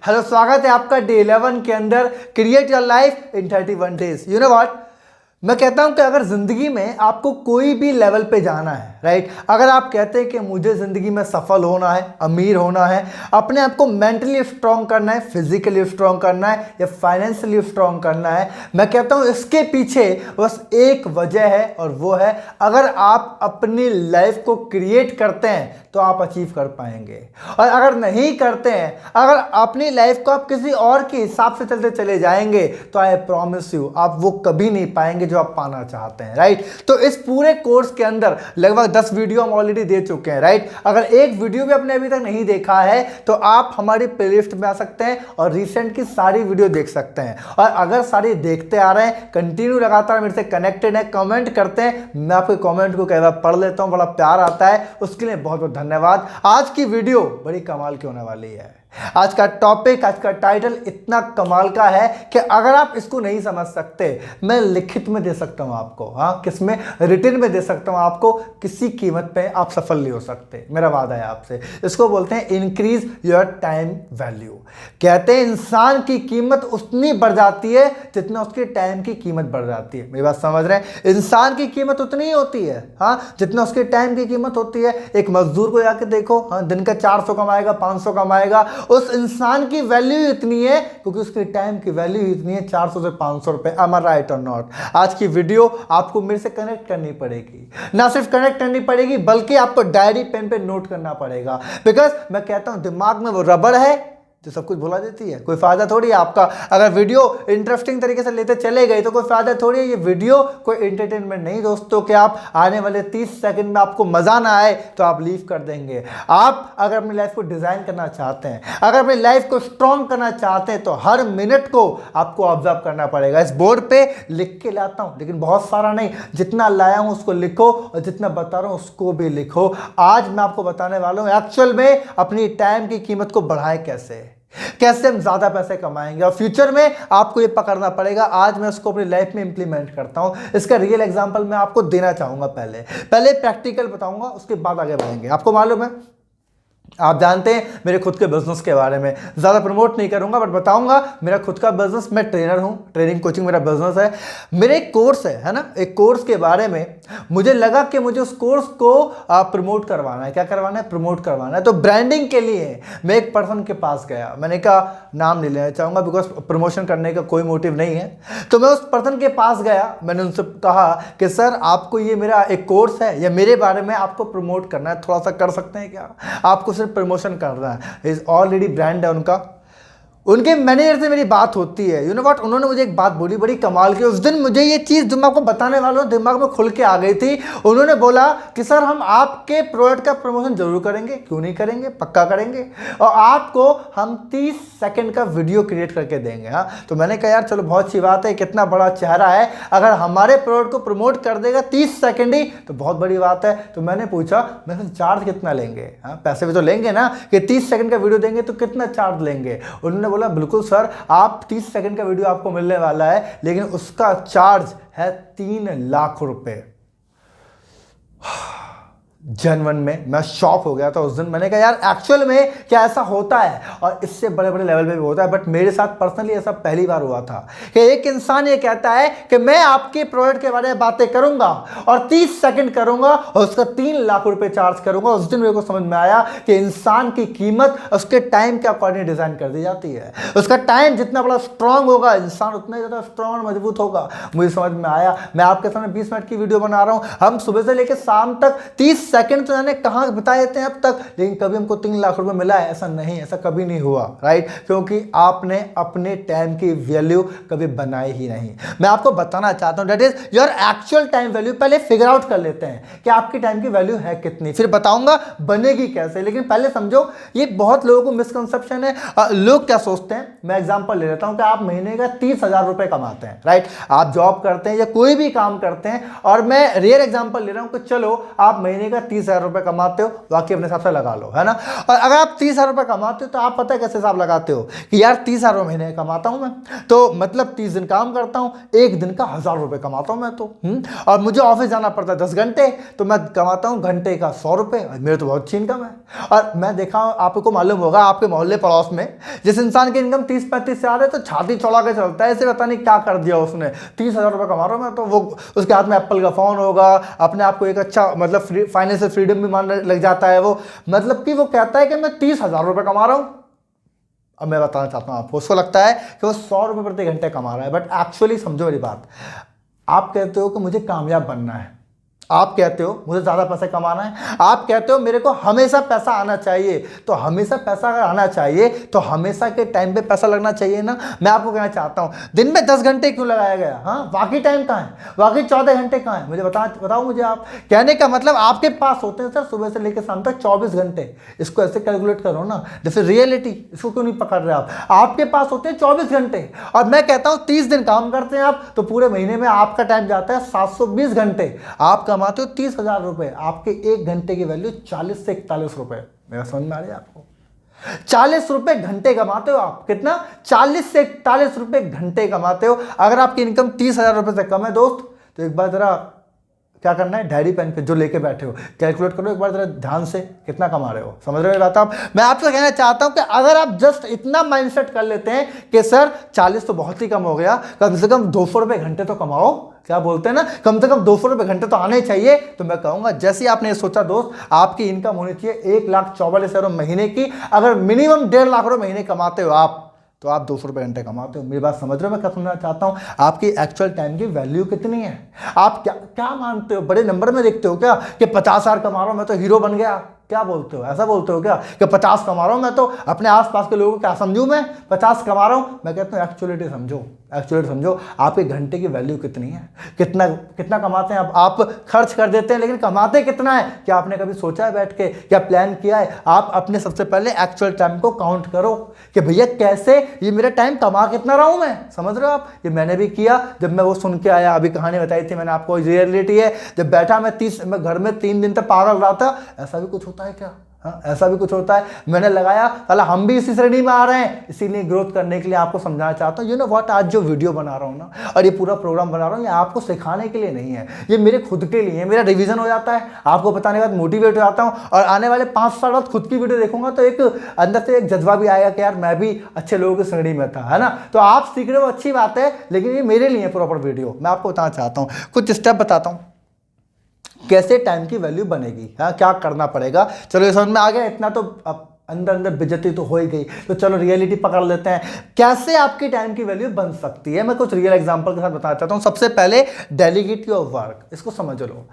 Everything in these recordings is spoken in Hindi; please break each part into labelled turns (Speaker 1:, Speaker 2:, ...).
Speaker 1: हेलो, स्वागत है आपका डे 11 के अंदर create your life in 31 days. You know what, मैं कहता हूं कि अगर जिंदगी में आपको कोई भी लेवल पे जाना है, राइट, अगर आप कहते हैं कि मुझे जिंदगी में सफल होना है, अमीर होना है, अपने आप को मेंटली स्ट्रांग करना है, फिजिकली स्ट्रांग करना है या फाइनेंशियली स्ट्रांग करना है, मैं कहता हूं इसके पीछे बस एक वजह है और वो है अगर आप अपनी लाइफ को क्रिएट करते हैं तो आप अचीव कर पाएंगे। और अगर नहीं करते हैं, अगर अपनी लाइफ को आप किसी और के हिसाब से चलते चले जाएंगे तो आई प्रॉमिस यू आप वो कभी नहीं पाएंगे जो आप पाना चाहते हैं, राइट। तो इस पूरे कोर्स के अंदर लगभग 10 वीडियो हम ऑलरेडी दे चुके हैं, राइट। अगर एक वीडियो भी आपने अभी तक नहीं देखा है तो आप हमारी प्लेलिस्ट में आ सकते हैं और रिसेंट की सारी वीडियो देख सकते हैं। और अगर सारी देखते आ रहे हैं, कंटिन्यू लगातार मेरे से कनेक्टेड है, कमेंट करते हैं, मैं आपके कमेंट को कई बार पढ़ लेता हूं, बड़ा प्यार आता है, उसके लिए बहुत बहुत धन्यवाद। आज की वीडियो बड़ी कमाल की होने वाली है। आज का टॉपिक, आज का टाइटल इतना कमाल का है कि अगर आप इसको नहीं समझ सकते, मैं लिखित में दे सकता हूं आपको, हाँ, किसमें, रिटन में दे सकता हूं आपको, किसी कीमत पे आप सफल नहीं हो सकते, मेरा वादा है आपसे। इसको बोलते हैं इंक्रीज योर टाइम वैल्यू। कहते हैं इंसान की कीमत उतनी बढ़ जाती है जितना उसके टाइम की कीमत बढ़ जाती है। मेरी बात समझ रहे हैं? इंसान की कीमत उतनी ही होती है, हाँ, जितना उसके टाइम की कीमत होती है। एक मजदूर को जाके देखो, हाँ, दिन का 400 कमाएगा, 500 कमाएगा, उस इंसान की वैल्यू इतनी है क्योंकि उसके टाइम की वैल्यू इतनी है 400 से 500 रुपए। am I right or not? आज की वीडियो आपको मेरे से कनेक्ट करनी पड़ेगी, ना सिर्फ कनेक्ट करनी पड़ेगी बल्कि आपको डायरी पेन पे नोट करना पड़ेगा। बिकॉज मैं कहता हूं दिमाग में वो रबड़ है जो सब कुछ भुला देती है। कोई फायदा थोड़ी है आपका अगर वीडियो इंटरेस्टिंग तरीके से लेते चले गए तो कोई फायदा थोड़ी है। ये वीडियो कोई एंटरटेनमेंट नहीं दोस्तों कि आप आने वाले 30 सेकंड में आपको मजा ना आए तो आप लीव कर देंगे। आप अगर अपनी लाइफ को डिजाइन करना चाहते हैं, अगर अपनी लाइफ को स्ट्रॉन्ग करना चाहते हैं तो हर मिनट को आपको ऑब्जर्व करना पड़ेगा। इस बोर्ड पे लिख के लाता हूं लेकिन बहुत सारा नहीं, जितना लाया हूं उसको लिखो और जितना बता रहा हूं उसको भी लिखो। आज मैं आपको बताने वाला हूं एक्चुअल में अपनी टाइम की कीमत को बढ़ाएं कैसे हम ज्यादा पैसे कमाएंगे और फ्यूचर में आपको ये पकड़ना पड़ेगा। आज मैं उसको अपनी लाइफ में इंप्लीमेंट करता हूं। इसका रियल एग्जांपल मैं आपको देना चाहूंगा। पहले प्रैक्टिकल बताऊंगा, उसके बाद आगे बढ़ेंगे। आपको मालूम है, आप जानते हैं मेरे खुद के बिजनेस के बारे में ज़्यादा प्रमोट नहीं करूंगा बट बताऊंगा मेरा खुद का बिजनेस। मैं ट्रेनर हूं, ट्रेनिंग कोचिंग मेरा बिजनेस है। मेरे एक कोर्स है ना, एक कोर्स के बारे में मुझे लगा कि मुझे उस कोर्स को प्रमोट करवाना है। क्या करवाना है? प्रमोट करवाना है। तो ब्रांडिंग के लिए मैं एक पर्सन के पास गया। मैंने कहा नाम नहीं लेना चाहूँगा बिकॉज प्रमोशन करने का कोई मोटिव नहीं है। तो मैं उस पर्सन के पास गया, मैंने उनसे कहा कि सर आपको ये मेरा एक कोर्स है या मेरे बारे में आपको प्रमोट करना है, थोड़ा सा कर सकते हैं क्या? आपको सिर्फ प्रमोशन कर रहा है। इज ऑलरेडी ब्रांड है उनका। उनके मैनेजर से मेरी बात होती है। यू नो व्हाट, उन्होंने मुझे एक बात बोली बड़ी कमाल की। उस दिन मुझे ये चीज़ जो मैं आपको बताने वाला हूँ दिमाग में खुल के आ गई थी। उन्होंने बोला कि सर हम आपके प्रोडक्ट का प्रमोशन जरूर करेंगे। क्यों नहीं करेंगे, पक्का करेंगे, और आपको हम 30 सेकंड का वीडियो क्रिएट करके देंगे। हाँ, तो मैंने कहा यार चलो बहुत अच्छी बात है, कितना बड़ा चेहरा है, अगर हमारे प्रोडक्ट को प्रमोट कर देगा 30 सेकंड ही तो बहुत बड़ी बात है। तो मैंने पूछा मैं चार्ज कितना लेंगे? हाँ, पैसे भी तो लेंगे ना कि 30 सेकंड का वीडियो देंगे तो कितना चार्ज लेंगे? उन्होंने बोला बिल्कुल सर, आप 30 सेकंड का वीडियो आपको मिलने वाला है लेकिन उसका चार्ज है 3 लाख रुपए। जनवन में मैं शॉक हो गया था उस दिन। मैंने कहा यार एक्चुअल में क्या ऐसा होता है? और इससे बड़े बड़े लेवल पे भी होता है बट मेरे साथ पर्सनली ऐसा पहली बार हुआ था कि एक इंसान ये कहता है कि मैं आपके प्रोडक्ट के बारे में बातें करूंगा और 30 सेकंड करूंगा और उसका 3 लाख रुपए चार्ज करूंगा। उस दिन मेरे को समझ में आया कि इंसान की कीमत उसके टाइम के अकॉर्डिंग डिजाइन कर दी जाती है। उसका टाइम जितना बड़ा स्ट्रांग होगा इंसान उतना ही ज्यादा स्ट्रांग और मजबूत होगा। मुझे समझ में आया। मैं आपके सामने 20 मिनट की वीडियो बना रहा हूं, हम सुबह से लेकर शाम तक 30 सेकंड तो मैंने कहां बिताए थे अब तक, लेकिन कभी हमको 3 लाख रुपए मिला है? ऐसा नहीं, ऐसा कभी नहीं हुआ, राइट। क्योंकि आपने अपने टाइम की वैल्यू कभी बनाई ही नहीं। मैं आपको बताना चाहता हूं that is your actual time value. पहले फिगर आउट कर लेते हैं कि आपकी टाइम की वैल्यू है कितनी, फिर बताऊंगा बनेगी कैसे। लेकिन पहले समझो, ये बहुत लोगों को मिसकंसेप्शन है। लोग क्या सोचते हैं, मैं एग्जांपल ले लेता हूं कि आप महीने का 30,000 रुपए कमाते हैं, राइट। आप जॉब करते हैं या कोई भी काम करते हैं और मैं रियल एग्जांपल ले रहा हूं कि चलो आप महीने का भैया 30,000 रुपये कमाते हो, बाकी अपने हिसाब से लगा लो, है ना। और अगर आप 30,000 रुपये कमाते हो तो आप पता है कैसे हिसाब लगाते हो कि यार 30,000 रुपये महीने कमाता हूँ मैं, तो मतलब 30 दिन काम करता हूँ, एक दिन का 1,000 रुपये कमाता हूँ मैं तो। और मुझे ऑफिस जाना पड़ता है 10 घंटे, तो मैं कमाता हूँ घंटे का 100 रुपये, मेरे तो बहुत अच्छी इनकम है। और मैं देखा, आपको मालूम होगा आपके मोहल्ले पड़ोस में जिस इंसान की इनकम 30-35 हज़ार है तो छाती चौड़ा के चलता है, ऐसे पता नहीं क्या कर दिया उसने, 30,000 रुपये कमा रहा हूँ मैं तो। वो उसके हाथ में एप्पल का फ़ोन होगा, अपने आप को एक अच्छा मतलब फाइनेंशियल फ्रीडम भी मानने लग जाता है वो, मतलब कि वो कहता है कि मैं 30,000 रुपये कमा रहा हूँ। अब मैं बताना चाहता हूँ आपको, उसको लगता है कि वो 100 रुपये प्रति घंटे कमा रहा है, बट एक्चुअली समझो मेरी बात, आप कहते हो कि मुझे कामयाब बनना है, आप कहते हो मुझे ज़्यादा पैसा कमाना है, आप कहते हो मेरे को हमेशा पैसा आना चाहिए, तो हमेशा पैसा अगर आना चाहिए तो हमेशा के टाइम पे पैसा लगना चाहिए ना। मैं आपको कहना चाहता हूँ, दिन में 10 घंटे क्यों लगाया गया, हाँ बाकी टाइम कहाँ है, बाकी 14 घंटे कहाँ है, मुझे बताओ मुझे आप। कहने का मतलब आपके पास होते हैं सर सुबह से लेकर शाम तक 24 घंटे, इसको ऐसे कैलकुलेट करो ना, जैसे रियलिटी, इसको क्यों नहीं पकड़ रहे आप। आपके पास होते हैं 24 घंटे, और मैं कहता हूँ 30 दिन काम करते हैं आप, तो पूरे महीने में आपका टाइम जाता है 720 घंटे, आप कमाते हो 30,000 रुपए, आपके एक घंटे की वैल्यू 40 से 41 रुपए। मेरा समझ में आ रही है आपको, 40 रुपए घंटे कमाते हो आप, कितना, 40 से 41 रुपए घंटे कमाते हो। अगर आपकी इनकम 30,000 रुपए से कम है दोस्त, तो एक बार जरा क्या करना है, डायरी पेन पे जो लेके बैठे हो कैलकुलेट करो एक बार जरा ध्यान से, कितना कमा रहे हो, समझ रहे हो बात आप। मैं आपसे कहना चाहता हूं कि अगर आप जस्ट इतना माइंडसेट कर लेते हैं कि सर 40 तो बहुत ही कम हो गया, कम से कम 200 रुपये घंटे तो कमाओ, क्या बोलते हैं ना, कम से कम 200 रुपये घंटे तो आने चाहिए, तो मैं कहूंगा जैसे आपने सोचा दोस्त, आपकी इनकम होनी चाहिए 1,44,000 महीने की। अगर मिनिमम 1.5 लाख रुपये महीने कमाते हो आप, तो आप 200 रुपये घंटे कमाते हो। मेरी बात समझ रहे हो मैं क्या समझना चाहता हूँ, आपकी एक्चुअल टाइम की वैल्यू कितनी है। आप क्या क्या मानते हो, बड़े नंबर में देखते हो क्या कि 50,000 कमा रहा हूँ मैं तो हीरो बन गया, क्या बोलते हो, ऐसा बोलते हो क्या कि 50 कमा रहा हूँ मैं तो अपने आसपास के लोगों को क्या समझूं मैं, 50 कमा रहा हूँ। मैं कहता हूँ एक्चुअलिटी समझो, एक्चुअली समझो आपके घंटे की वैल्यू कितनी है, कितना कितना कमाते हैं आप खर्च कर देते हैं लेकिन कमाते कितना है। क्या आपने कभी सोचा है बैठ के, क्या प्लान किया है। आप अपने सबसे पहले एक्चुअल टाइम को काउंट करो कि भैया कैसे ये मेरा टाइम कमा कितना रहा हूं मैं, समझ रहे हो आप। ये मैंने भी किया, जब मैं वो सुन के आया, अभी कहानी बताई थी मैंने आपको, रियलिटी है। जब बैठा मैं घर में 3 दिन तक पागल रहा था। ऐसा भी कुछ होता है क्या, हाँ ऐसा भी कुछ होता है। मैंने लगाया, साला हम भी इसी श्रेणी में आ रहे हैं, इसीलिए ग्रोथ करने के लिए आपको समझाना चाहता हूँ। यू नो व्हाट, आज जो वीडियो बना रहा हूँ ना और ये पूरा प्रोग्राम बना रहा हूँ, ये आपको सिखाने के लिए नहीं है, ये मेरे खुद के लिए, मेरा रिवीजन हो जाता है, आपको बताने के बाद मोटिवेट हो जाता हूँ। और आने वाले 5 साल बाद खुद की वीडियो देखूंगा तो एक अंदर से एक जज्बा भी आएगा कि यार मैं भी अच्छे लोगों की श्रेणी में था, है ना। तो आप सीख रहे हो, अच्छी बात है, लेकिन ये मेरे लिए प्रॉपर वीडियो। मैं आपको बताना चाहता हूँ, कुछ स्टेप बताता हूँ कैसे टाइम की वैल्यू बनेगी, हाँ क्या करना पड़ेगा। चलो ये समझ में आ गया, इतना तो अब अंदर अंदर बेइज्जती तो हो ही गई। तो चलो रियलिटी पकड़ लेते हैं, कैसे आपकी टाइम की वैल्यू बन सकती है। मैं कुछ रियल एग्जांपल के साथ बताना चाहता हूँ। सबसे पहले डेलीगेट योर वर्क, इसको समझ लो।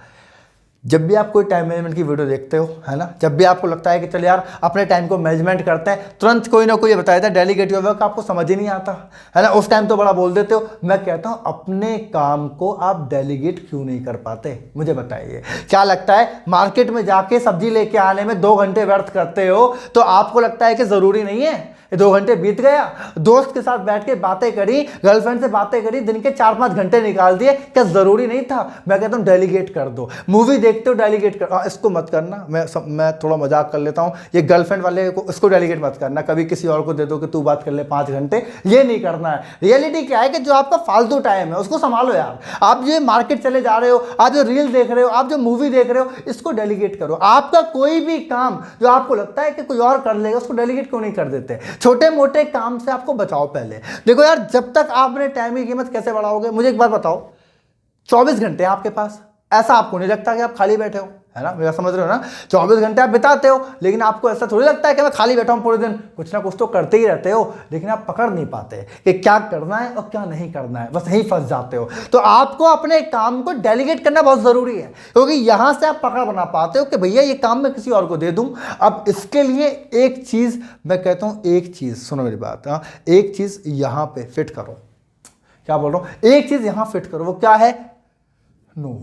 Speaker 1: जब भी आप कोई टाइम मैनेजमेंट की वीडियो देखते हो, है ना, जब भी आपको लगता है कि चल यार अपने टाइम को मैनेजमेंट करते हैं, तुरंत कोई ना कोई ये बताया था डेलीगेट योर वर्क, आपको समझ ही नहीं आता, है ना। उस टाइम तो बड़ा बोल देते हो। मैं कहता हूं अपने काम को आप डेलीगेट क्यों नहीं कर पाते, मुझे बताइए। क्या लगता है मार्केट में जाके सब्जी लेके आने में 2 घंटे व्यर्थ करते हो, तो आपको लगता है कि जरूरी नहीं है 2 घंटे बीत गया, दोस्त के साथ बैठ के बातें करी, गर्लफ्रेंड से बातें करी, दिन के 4-5 घंटे निकाल दिए, क्या जरूरी नहीं था। मैं कहता हूं डेलीगेट कर दो। मूवी देखते हो डेलीगेट कर, इसको मत करना, मैं थोड़ा मजाक कर लेता हूं, ये गर्लफ्रेंड वाले को इसको डेलीगेट मत करना, कभी किसी और को दे दो कि तू बात कर ले 5 घंटे, ये नहीं करना है। रियलिटी क्या है कि जो आपका फालतू टाइम है उसको संभालो यार। आप जो मार्केट चले जा रहे हो, आप जो रील देख रहे हो, आप जो मूवी देख रहे हो, इसको डेलीगेट करो। आपका कोई भी काम जो आपको लगता है कि कोई और कर लेगा, उसको डेलीगेट क्यों नहीं कर देते। छोटे मोटे काम से आपको बचाओ पहले। देखो यार, जब तक आप अपने टाइम की कीमत कैसे बढ़ाओगे, मुझे एक बात बताओ, 24 घंटे हैं आपके पास, ऐसा आपको नहीं लगता कि आप खाली बैठे हो, है ना, मेरा समझ रहे हो ना। 24 घंटे आप बिताते हो, लेकिन आपको ऐसा थोड़ी लगता है कि मैं खाली बैठा हूं पूरे दिन, कुछ ना कुछ तो करते ही रहते हो, लेकिन आप पकड़ नहीं पाते कि क्या करना है और क्या नहीं करना है, बस यहीं फंस जाते हो। तो आपको अपने काम को डेलीगेट करना बहुत जरूरी है, क्योंकि यहां से आप पकड़ बना पाते हो कि भैया ये काम मैं किसी और को दे दूं। अब इसके लिए एक चीज मैं कहता हूं, एक चीज सुनो मेरी बात, हाँ एक चीज यहां पे फिट करो। क्या बोल रहा हूं, एक चीज यहां फिट करो, वो क्या है, नो।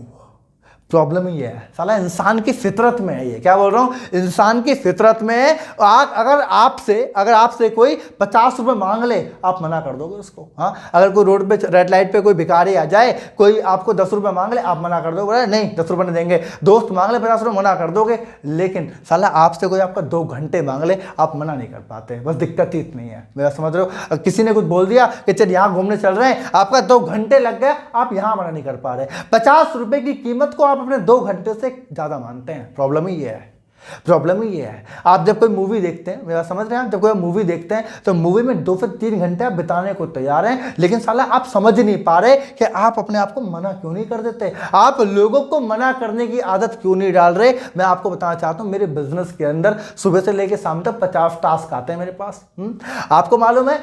Speaker 1: प्रॉब्लम ही है साला, इंसान की फितरत में है ये। क्या बोल रहा हूँ, इंसान की फितरत में है। अगर आपसे कोई 50 रुपए मांग ले, आप मना कर दोगे उसको? हाँ, अगर कोई रोड पे रेड लाइट पे कोई भिखारी आ जाए, कोई आपको 10 रुपए मांग ले, आप मना कर दोगे? नहीं, 10 रुपए नहीं देंगे। दोस्त मांग ले 50 रुपए, मना कर दोगे। लेकिन साला आपसे कोई आपका 2 घंटे मांग ले, आप मना नहीं कर पाते। बस दिक्कत ही इतनी है, मेरा समझ रहे हो। किसी ने कुछ बोल दिया कि चल यहाँ घूमने चल रहे हैं, आपका 2 घंटे लग गए, आप यहाँ मना नहीं कर पा रहे। 50 रुपए की कीमत को आप अपने 2 घंटे से ज्यादा मानते हैं। प्रॉब्लम ही ये है, प्रॉब्लम ही ये है। आप जब कोई मूवी देखते हैं, मेरा समझ रहे हैं, जब कोई मूवी देखते हैं तो मूवी में 2 से 3 घंटे आप बिताने को तैयार हैं, लेकिन साला आप समझ नहीं पा रहे कि आप अपने आप को मना क्यों नहीं कर देते, आप लोगों को मना करने की आदत क्यों नहीं डाल रहे। मैं आपको बताना चाहता हूं, मेरे बिजनेस के अंदर सुबह से लेकर शाम तक 50 टास्क आते हैं मेरे पास। आपको मालूम है,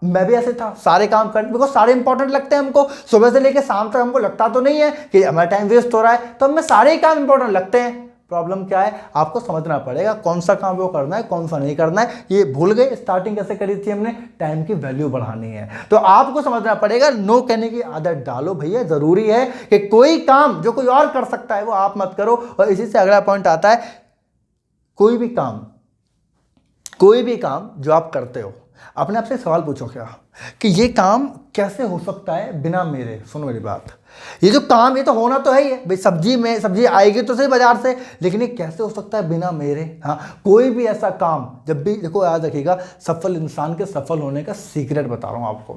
Speaker 1: मैं भी ऐसे था, सारे काम करने, बिकॉज सारे इंपॉर्टेंट लगते हैं हमको। सुबह से लेकर शाम तक हमको लगता तो नहीं है कि हमारा टाइम वेस्ट हो रहा है, तो हमें सारे ही काम इंपॉर्टेंट लगते हैं। प्रॉब्लम क्या है, आपको समझना पड़ेगा कौन सा काम वो करना है, कौन सा नहीं करना है। ये भूल गए, स्टार्टिंग कैसे करी थी हमने, टाइम की वैल्यू बढ़ानी है, तो आपको समझना पड़ेगा। नो कहने की आदत डालो भैया, जरूरी है कि कोई काम जो कोई और कर सकता है वो आप मत करो। और इसी से अगला पॉइंट आता है, कोई भी काम जो आप करते हो, अपने आप से सवाल पूछो क्या कि ये काम कैसे हो सकता है बिना मेरे। सुनो मेरी बात, ये जो काम, ये तो होना तो है ही है भाई। सब्जी आएगी तो सही बाजार से, लेकिन ये कैसे हो सकता है बिना मेरे। हाँ, कोई भी ऐसा काम, जब भी देखो, याद रखिएगा, सफल इंसान के सफल होने का सीक्रेट बता रहा हूँ आपको।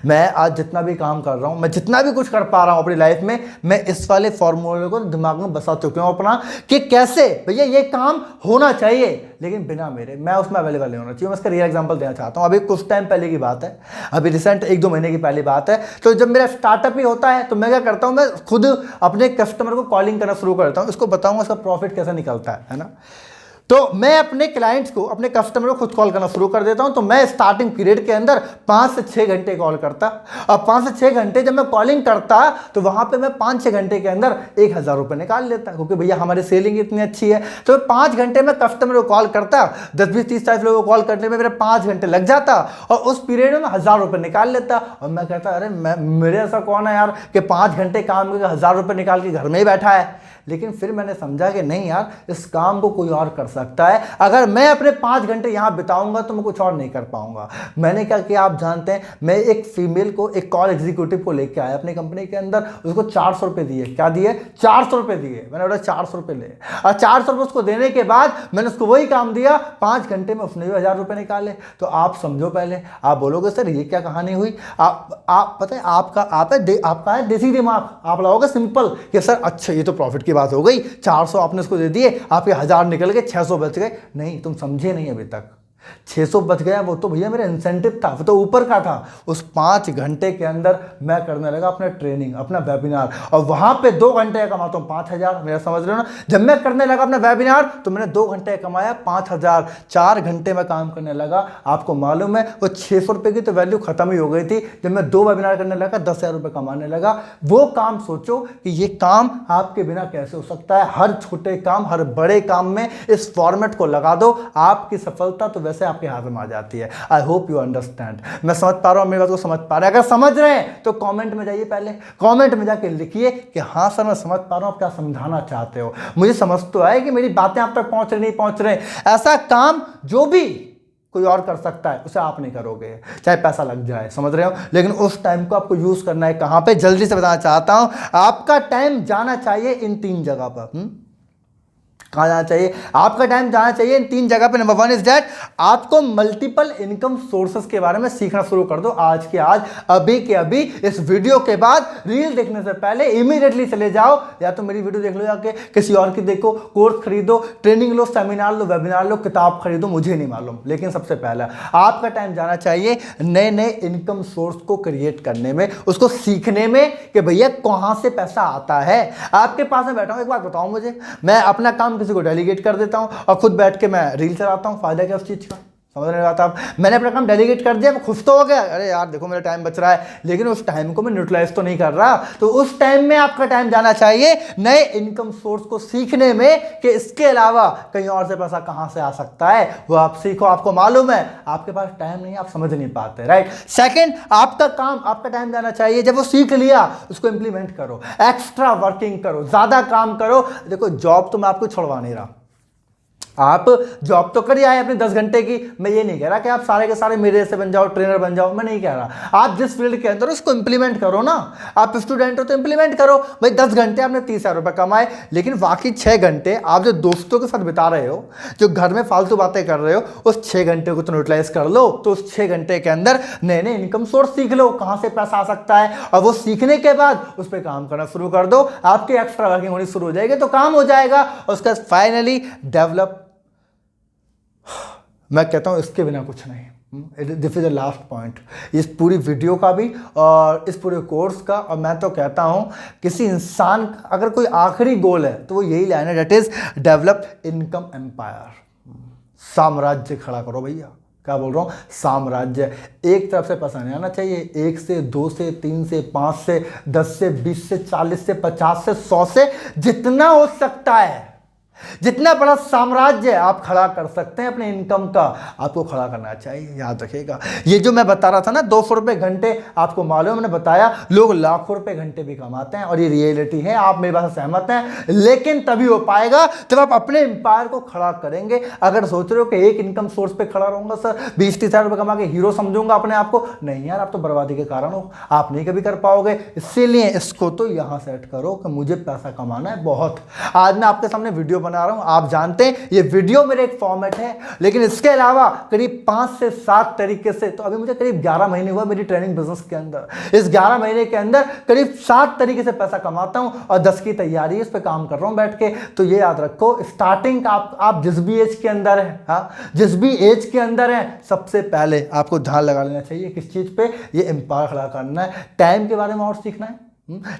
Speaker 1: मैं आज जितना भी काम कर रहा हूँ, मैं जितना भी कुछ कर पा रहा हूँ अपनी लाइफ में, मैं इस वाले फॉर्मूले को दिमाग में बसा चुका हूँ अपना, कि कैसे भैया ये काम होना चाहिए लेकिन बिना मेरे, मैं उसमें अवेलेबल नहीं होना चाहिए। मैं इसका रियल एग्जांपल देना चाहता हूँ। अभी कुछ टाइम पहले की बात है, अभी रिसेंट 1-2 महीने की पहली बात है। तो जब मेरा स्टार्टअप ही होता है तो मैं क्या करता हूँ, मैं खुद अपने कस्टमर को कॉलिंग करना शुरू करता हूँ। इसको बताऊंगा इसका प्रॉफिट कैसे निकलता है ना। तो मैं अपने क्लाइंट्स को, अपने कस्टमर को खुद कॉल करना शुरू कर देता हूं। तो मैं स्टार्टिंग पीरियड के अंदर 5 से 6 घंटे कॉल करता, और 5 से 6 घंटे जब मैं कॉलिंग करता तो वहां पे मैं 5-6 घंटे के अंदर 1,000 रुपये निकाल लेता, क्योंकि भैया हमारी सेलिंग इतनी अच्छी है। तो 5 घंटे में कस्टमर को कॉल करता, 10, 20, 30, 40 लोगों को कॉल करने में मेरे 5 घंटे लग जाता, और उस पीरियड में 1,000 रुपये निकाल लेता। और मैं कहता, अरे मेरे ऐसा कौन है यार कि 5 घंटे काम करके 1,000 रुपये निकाल के घर में ही बैठा है। लेकिन फिर मैंने समझा कि नहीं यार, इस काम को कोई और कर सकता है। अगर मैं अपने 5 घंटे यहाँ बिताऊंगा तो मैं कुछ और नहीं कर पाऊंगा। मैंने क्या किया आप जानते हैं, मैं एक फीमेल को, एक कॉल एग्जीक्यूटिव को लेकर आया अपनी कंपनी के अंदर, उसको 400 रुपये दिए। क्या दिए? 400 रुपये दिए। मैंने बोला 400 रुपये ले, और 400 रुपये उसको देने के बाद मैंने उसको वही काम दिया, 5 घंटे में उसने भी 1,000 रुपये निकाले। तो आप समझो, पहले आप बोलोगे सर ये क्या कहानी हुई। आप पता है, आपका है देसी दिमाग, आप लगाओगे सिंपल कि सर अच्छा ये तो प्रॉफिट बात हो गई, 400 आपने उसको दे दिए, आपके 1,000 निकल गए, 600 बच गए। नहीं, तुम समझे नहीं अभी तक। 600 बच गया, वो तो भैया मेरा इंसेंटिव था, वो तो ऊपर का था। उस 5 घंटे के अंदर मैं करने लगा अपना ट्रेनिंग, अपना वेबिनार, और वहां पे 2 घंटे कमाता हूँ 5,000। मेरा समझ रहे हो ना। जब मैं करने लगा अपना वेबिनार तो मैंने 2 घंटे कमाया 5,000। 4 घंटे में काम करने लगा, आपको मालूम है वो 600 रुपये की तो वैल्यू खत्म ही हो गई थी। जब मैं 2 वेबिनार करने लगा, 10,000 रुपये कमाने लगा। वो काम सोचो कि ये काम आपके बिना कैसे हो सकता है। हर छोटे काम, हर बड़े काम में इस फॉर्मेट को लगा दो, आपकी सफलता तो से आपके हाथ में आ जाती है। I hope you understand. मैं समझ पा रहा हूं, मेरी बात को समझ पा रहे हैं। अगर समझ रहे हैं तो कमेंट में जाइए, पहले कमेंट में जाके लिखिए कि हाँ सर मैं समझ पा रहा हूं, आप क्या समझाना चाहते हो। मुझे समझ तो आए कि मेरी बातें आप तक पहुंच रही नहीं पहुंच रहे। ऐसा काम जो भी कोई और कर सकता है उसे आप नहीं करोगे, चाहे पैसा लग जाए, समझ रहे हो। लेकिन उस टाइम को आपको यूज करना है कहां पे, जल्दी से बताना चाहता हूं। आपका टाइम जाना चाहिए इन 3 जगह पर। कहाँ जाना चाहिए? आपका टाइम जाना चाहिए इन 3 जगह पे। नंबर 1 इज दैट, आपको मल्टीपल इनकम सोर्सेस के बारे में सीखना शुरू कर दो आज के आज, अभी के अभी। इस वीडियो के बाद रील देखने से पहले इमीडिएटली चले जाओ, या तो मेरी वीडियो देख लो जाके, किसी और की देखो, कोर्स खरीदो, ट्रेनिंग लो, सेमिनार लो, वेबिनार लो, किताब खरीदो, मुझे नहीं मालूम। लेकिन सबसे पहला आपका टाइम जाना चाहिए नए नए इनकम सोर्स को क्रिएट करने में, उसको सीखने में कि भैया कहां से पैसा आता है। आपके पास में बैठा हूं, एक बात बताओ मुझे, मैं अपना काम किसी को डेलीगेट कर देता हूं और खुद बैठ के मैं रील चलाता हूं, फायदा क्या उस चीज का? समझ रहे बात आप? मैंने अपना काम डेलीगेट कर दिया, मैं खुश तो हो गया, अरे यार देखो मेरा टाइम बच रहा है, लेकिन उस टाइम को मैं न्यूट्रलाइज तो नहीं कर रहा। तो उस टाइम में आपका टाइम जाना चाहिए नए इनकम सोर्स को सीखने में कि इसके अलावा कहीं और से पैसा कहां से आ सकता है, वो आप सीखो। आपको मालूम है आपके पास टाइम नहीं, आप समझ नहीं पाते, राइट। सेकंड, आपका टाइम जाना चाहिए जब वो सीख लिया उसको इंप्लीमेंट करो, एक्स्ट्रा वर्किंग करो, ज्यादा काम करो। देखो जॉब तो मैं आपको छुड़वा नहीं रहा, आप जॉब तो करिए आए अपने 10 घंटे की। मैं ये नहीं कह रहा कि आप सारे के सारे मेरे से बन जाओ, ट्रेनर बन जाओ, मैं नहीं कह रहा। आप जिस फील्ड के अंदर उसको इंप्लीमेंट करो ना। आप स्टूडेंट हो तो इंप्लीमेंट करो भाई। 10 घंटे आपने 30,000 रुपये कमाए, लेकिन बाकी 6 घंटे आप जो दोस्तों के साथ बिता रहे हो, जो घर में फालतू बातें कर रहे हो, उस 6 घंटे को तो यूटिलाइज कर लो। तो उस 6 घंटे के अंदर नए नए इनकम सोर्स सीख लो, कहाँ से पैसा आ सकता है, और वो सीखने के बाद उस पर काम करना शुरू कर दो। आपकी एक्स्ट्रा वर्किंग होनी शुरू हो जाएगी तो काम हो जाएगा। और उसका फाइनली डेवलप, मैं कहता हूं इसके बिना कुछ नहीं। This is the last point इस पूरी वीडियो का भी और इस पूरे कोर्स का। और मैं तो कहता हूं किसी इंसान का अगर कोई आखिरी गोल है तो वो यही लाइन है, that is develop income empire. साम्राज्य खड़ा करो भैया, क्या बोल रहा हूं, साम्राज्य। एक तरफ से पैसा नहीं आना चाहिए, 1 से 2 से 3 से 5 से 10 से 20 से 40 से 50 से 100 से जितना हो सकता है, जितना बड़ा साम्राज्य आप खड़ा कर सकते हैं अपने इनकम का, आपको खड़ा करना चाहिए। याद रखिएगा, ये जो मैं बता रहा था ना 200 रुपये घंटे, आपको मालूम, मैंने बताया लोग लाखों रुपए घंटे भी कमाते हैं, और ये रियलिटी है। आप मेरी बात से सहमत हैं, लेकिन तभी हो पाएगा जब आप अपने एम्पायर को खड़ा करेंगे। अगर सोच रहे हो कि एक इनकम सोर्स पे खड़ा रहूंगा सर, 20-30 हज़ार रुपये कमा के हीरो समझूंगा अपने आप को, नहीं यार, आप तो बर्बादी के कारण हो, आप नहीं कभी कर पाओगे। इसीलिए इसको तो यहां सेट करो कि मुझे पैसा कमाना है बहुत। आज मैं आपके सामने वीडियो बना रहा हूं, आप जानते हैं ये वीडियो मेरे एक फॉर्मेट है, लेकिन इसके अलावा करीब 5 से 7 तरीके से, तो अभी मुझे करीब 11 महीने हुआ मेरी ट्रेनिंग बिजनेस के अंदर। इस 11 महीने के अंदर करीब 7 तरीके से पैसा कमाता हूं, और 10 की तैयारी, इस पे काम कर रहा हूं बैठ के। तो ये याद रखो, स्टार्टिंग आप जिस भी एज के अंदर है, हाँ, जिस भी एज के अंदर है, सबसे पहले आपको ध्यान लगा लेना चाहिए किस चीज पे, ये एम्पायर खड़ा करना है। टाइम के बारे में और सीखना है,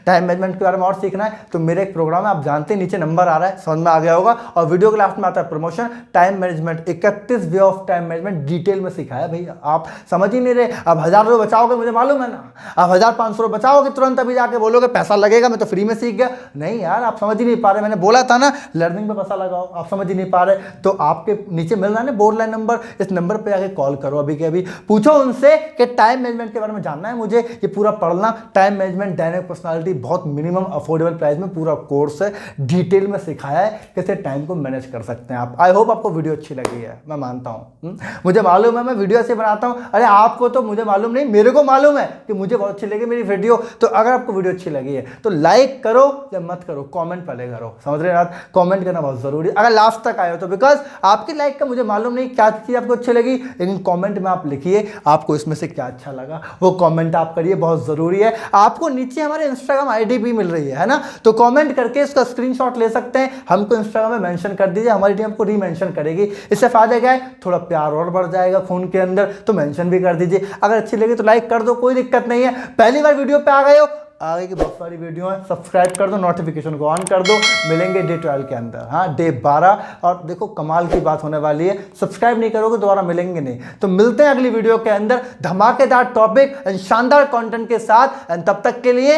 Speaker 1: टाइम मैनेजमेंट के बारे में और सीखना है, तो मेरे एक प्रोग्राम है, आप जानते हैं, नीचे नंबर आ रहा है, समझ में आ गया होगा। और वीडियो के लास्ट में आता है promotion, time management, 31 way of time management detail में सिखाया भैया। आप समझ ही नहीं रहे, आप 1000 रुपये बचाओगे, मुझे मालूम है ना, आप 1500 रुपये बचाओगे, तुरंत अभी जाके बोलोगे पैसा लगेगा, मैं तो फ्री में सीख गया। नहीं यार, आप समझ ही नहीं पा रहे। मैंने बोला था ना लर्निंग पे पैसा लगाओ, आप समझ ही नहीं पा रहे। तो आपके नीचे मिल रहा है ना बोर्ड लाइन नंबर, इस नंबर पे आके कॉल करो अभी के अभी, पूछो उनसे कि टाइम मैनेजमेंट के बारे में जानना है मुझे, ये पूरा पढ़ना। टाइम मैनेजमेंट, डायनेमिक पर्सनालिटी, बहुत मिनिमम अफोर्डेबल प्राइस में पूरा कोर्स है, डिटेल में सिखाया है कैसे टाइम को मैनेज कर सकते हैं आप। आई होप आपको वीडियो अच्छी लगी है, मैं मानता हूं। मुझे मालूम है मैं वीडियो ऐसे बनाता हूं, अरे आपको तो मुझे मालूम नहीं, मेरे को मालूम है कि मुझे बहुत अच्छी लगी मेरी वीडियो। तो अगर आपको वीडियो अच्छी लगी है तो लाइक करो या मत करो, कमेंट पहले करो, समझ रहे हैं? कमेंट करना बहुत जरूरी है अगर लास्ट तक आए हो तो, बिकॉज आपकी लाइक का मुझे मालूम नहीं क्या चीज आपको अच्छी लगी, लेकिन कमेंट में आप लिखिए आपको इसमें से क्या अच्छा लगा, वो कमेंट आप करिए, बहुत जरूरी है। आपको नीचे हमारे इंस्टाग्राम आईडी भी मिल रही है ना, तो कमेंट करके इसका स्क्रीनशॉट ले सकते हैं, हमको इंस्टाग्राम में मेंशन कर दीजिए, हमारी टीम आपको रीमेंशन करेगी। इससे फायदा क्या है, थोड़ा प्यार और बढ़ जाएगा खून के अंदर, तो मेंशन भी कर दीजिए। अगर अच्छी लगी तो लाइक कर दो, कोई दिक्कत नहीं है। पहली बार वीडियो पे आ गए हो, आगे की बहुत सारी वीडियो है, सब्सक्राइब कर दो, नोटिफिकेशन को ऑन कर दो। मिलेंगे डे 12 के अंदर, हाँ डे 12। और देखो कमाल की बात होने वाली है, सब्सक्राइब नहीं करोगे दोबारा मिलेंगे नहीं। तो मिलते हैं अगली वीडियो के अंदर धमाकेदार टॉपिक एंड शानदार कंटेंट के साथ, एंड तब तक के लिए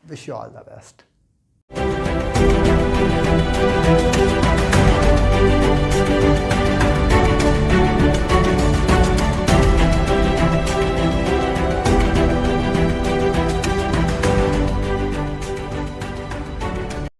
Speaker 1: wish you all the best.